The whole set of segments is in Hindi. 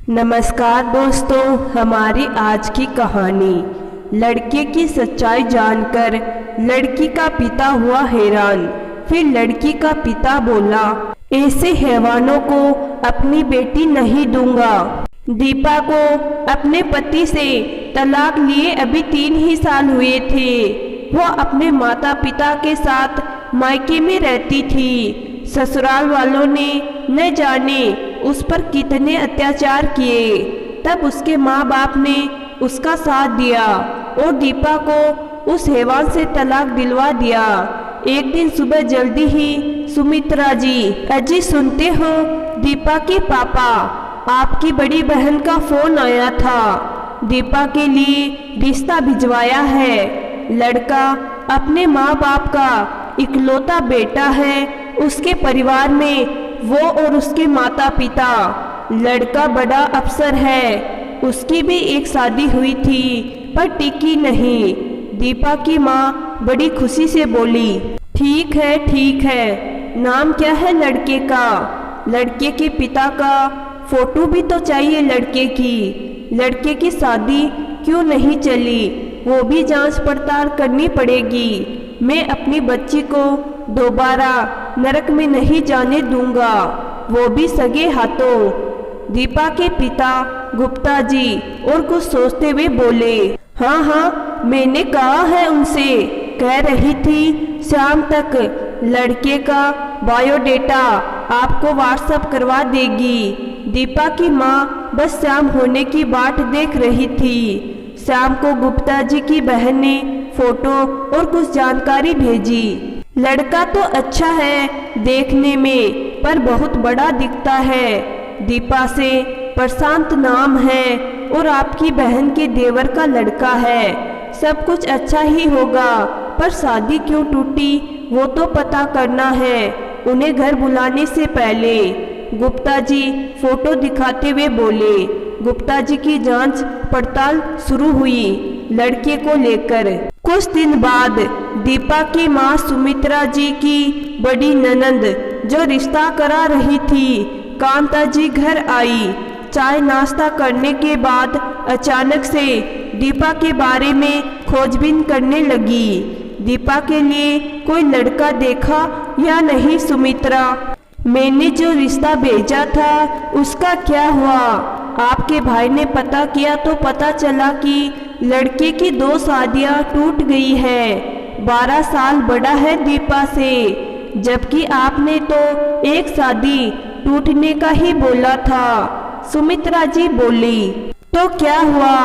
नमस्कार दोस्तों, हमारी आज की कहानी। लड़के की सच्चाई जानकर लड़की का पिता हुआ हैरान। फिर लड़की का पिता बोला, ऐसे हैवानों को अपनी बेटी नहीं दूंगा। दीपा को अपने पति से तलाक लिए अभी 3 ही साल हुए थे। वह अपने माता पिता के साथ मायके में रहती थी। ससुराल वालों ने न जाने उस पर कितने अत्याचार किए। तब उसके माँ बाप ने उसका साथ दिया और दीपा को उस हैवान से तलाक दिलवा दिया। एक दिन सुबह जल्दी ही सुमित्रा जी, अजी सुनते हो, दीपा के पापा, आपकी बड़ी बहन का फोन आया था। दीपा के लिए रिश्ता भिजवाया है। लड़का अपने माँ बाप का इकलौता बेटा है। उसके परिवार में वो और उसके माता पिता। लड़का बड़ा अफसर है। उसकी भी एक शादी हुई थी पर टिकी नहीं। दीपा की माँ बड़ी खुशी से बोली, ठीक है ठीक है। नाम क्या है लड़के का? लड़के के पिता का फोटो भी तो चाहिए लड़के की। लड़के की शादी क्यों नहीं चली, वो भी जांच पड़ताल करनी पड़ेगी। मैं अपनी बच्ची को दोबारा नरक में नहीं जाने दूंगा, वो भी सगे हाथों। दीपा के पिता गुप्ता जी और कुछ सोचते हुए बोले, हाँ, मैंने कहा है उनसे। कह रही थी शाम तक लड़के का बायोडेटा आपको व्हाट्सएप करवा देगी। दीपा की माँ बस शाम होने की बाट देख रही थी। शाम को गुप्ता जी की बहन ने फोटो और कुछ जानकारी भेजी। लड़का तो अच्छा है देखने में, पर बहुत बड़ा दिखता है। दीपा से प्रशांत नाम है और आपकी बहन के देवर का लड़का है। सब कुछ अच्छा ही होगा, पर शादी क्यों टूटी वो तो पता करना है उन्हें घर बुलाने से पहले। गुप्ता जी फोटो दिखाते हुए बोले। गुप्ता जी की जांच पड़ताल शुरू हुई लड़के को लेकर। कुछ दिन बाद दीपा की माँ सुमित्रा जी की बड़ी ननंद जो रिश्ता करा रही थी, कांता जी घर आई। चाय नाश्ता करने के बाद अचानक से दीपा के बारे में खोजबीन करने लगी। दीपा के लिए कोई लड़का देखा या नहीं सुमित्रा? मैंने जो रिश्ता भेजा था उसका क्या हुआ? आपके भाई ने पता किया तो पता चला कि लड़के की 2 शादियां टूट गई है। 12 साल बड़ा है दीपा से, जबकि आपने तो एक शादी टूटने का ही बोला था। सुमित्रा जी बोली, तो क्या हुआ?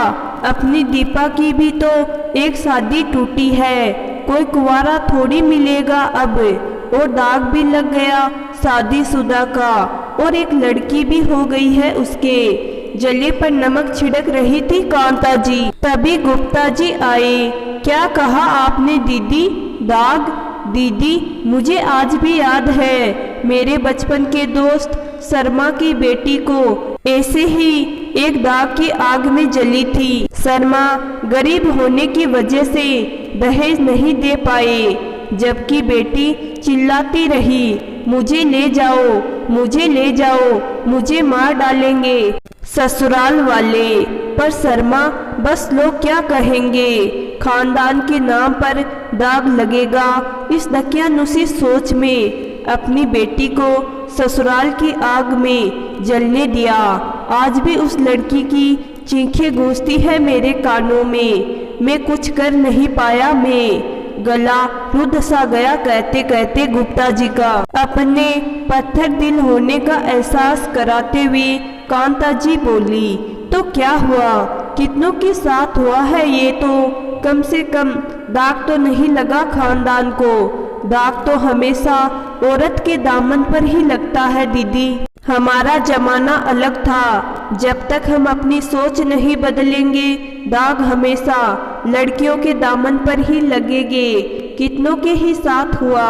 अपनी दीपा की भी तो एक शादी टूटी है, कोई कुंवारा थोड़ी मिलेगा अब। और दाग भी लग गया शादीशुदा का, और एक लड़की भी हो गई है उसके। जले पर नमक छिड़क रही थी कांता जी, तभी गुप्ता जी आए। क्या कहा आपने दीदी? दाग? दीदी, मुझे आज भी याद है, मेरे बचपन के दोस्त शर्मा की बेटी को ऐसे ही एक दाग की आग में जली थी। शर्मा गरीब होने की वजह से दहेज नहीं दे पाए, जबकि बेटी चिल्लाती रही, मुझे ले जाओ, मुझे ले जाओ, मुझे मार डालेंगे ससुराल वाले। पर शर्मा, बस लोग क्या कहेंगे, खानदान के नाम पर दाग लगेगा। इस दकियानुसी सोच में अपनी बेटी को ससुराल की आग में जलने दिया। आज भी उस लड़की की चीखें गूंजती है मेरे कानों में। मैं कुछ कर नहीं पाया, मैं गला रुद्ध सा गया कहते कहते गुप्ता जी का। अपने पत्थर दिल होने का एहसास कराते हुए कांता जी बोली, तो क्या हुआ? कितनों के साथ हुआ है ये तो? कम से कम दाग तो नहीं लगा खानदान को। दाग तो हमेशा औरत के दामन पर ही लगता है दीदी। हमारा जमाना अलग था, जब तक हम अपनी सोच नहीं बदलेंगे दाग हमेशा लड़कियों के दामन पर ही लगेंगे। कितनों के ही साथ हुआ,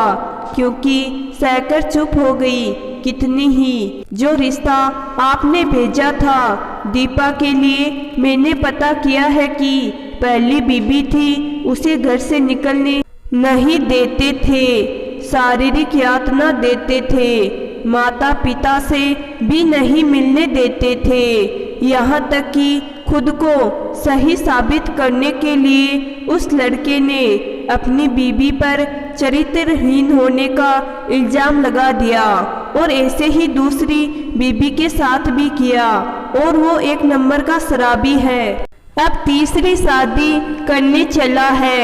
क्योंकि सहकर चुप हो गई कितनी ही। जो रिश्ता आपने भेजा था दीपा के लिए, मैंने पता किया है कि पहली बीबी थी, उसे घर से निकलने नहीं देते थे, शारीरिक यातना देते थे, माता पिता से भी नहीं मिलने देते थे। यहाँ तक कि खुद को सही साबित करने के लिए उस लड़के ने अपनी बीवी पर चरित्रहीन होने का इल्ज़ाम लगा दिया और ऐसे ही दूसरी बीवी के साथ भी किया, और वो एक नंबर का शराबी है। अब तीसरी शादी करने चला है।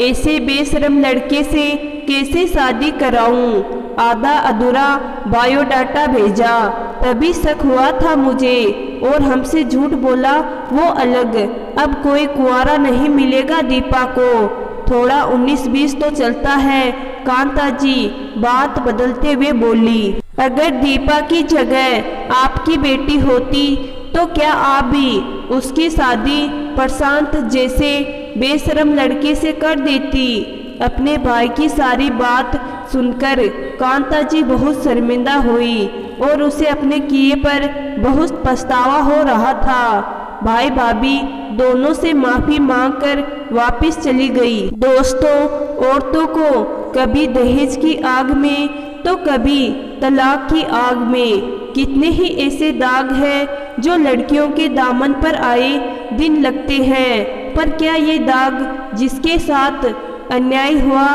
ऐसे बेशरम लड़के से कैसे शादी कराऊं? आधा अधूरा बायोडाटा भेजा, तभी शक हुआ था मुझे, और हमसे झूठ बोला वो अलग। अब कोई कुंवारा नहीं मिलेगा दीपा को। थोड़ा 19-20 तो चलता है, कांता जी बात बदलते हुए बोली। अगर दीपा की जगह आपकी बेटी होती तो क्या आप भी उसकी शादी प्रशांत जैसे बेशरम लड़के से कर देती? अपने भाई की सारी बात सुनकर कांता जी बहुत शर्मिंदा हुई और उसे अपने किए पर बहुत पछतावा हो रहा था। भाई भाभी दोनों से माफी मांगकर वापस चली गई। दोस्तों, औरतों को कभी दहेज की आग में तो कभी तलाक की आग में कितने ही ऐसे दाग हैं जो लड़कियों के दामन पर आए दिन लगते हैं, पर क्या ये दाग जिसके साथ अन्याय हुआ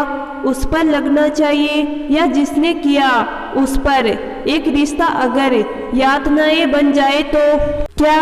उस पर लगना चाहिए या जिसने किया उस पर? एक रिश्ता अगर यातनाएं बन जाए तो क्या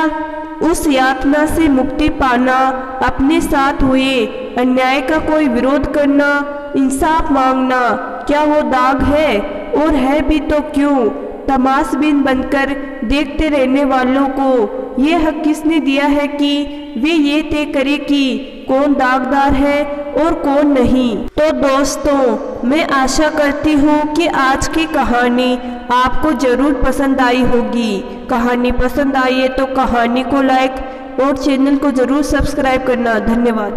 उस यातना से मुक्ति पाना, अपने साथ हुए अन्याय का कोई विरोध करना, इंसाफ मांगना, क्या वो दाग है? और है भी तो क्यों? तमाशबीन बनकर देखते रहने वालों को ये हक किसने दिया है कि वे ये तय करे कि कौन दागदार है और कौन नहीं? तो दोस्तों, मैं आशा करती हूँ कि आज की कहानी आपको जरूर पसंद आई होगी। कहानी पसंद आई है तो कहानी को लाइक और चैनल को जरूर सब्सक्राइब करना। धन्यवाद।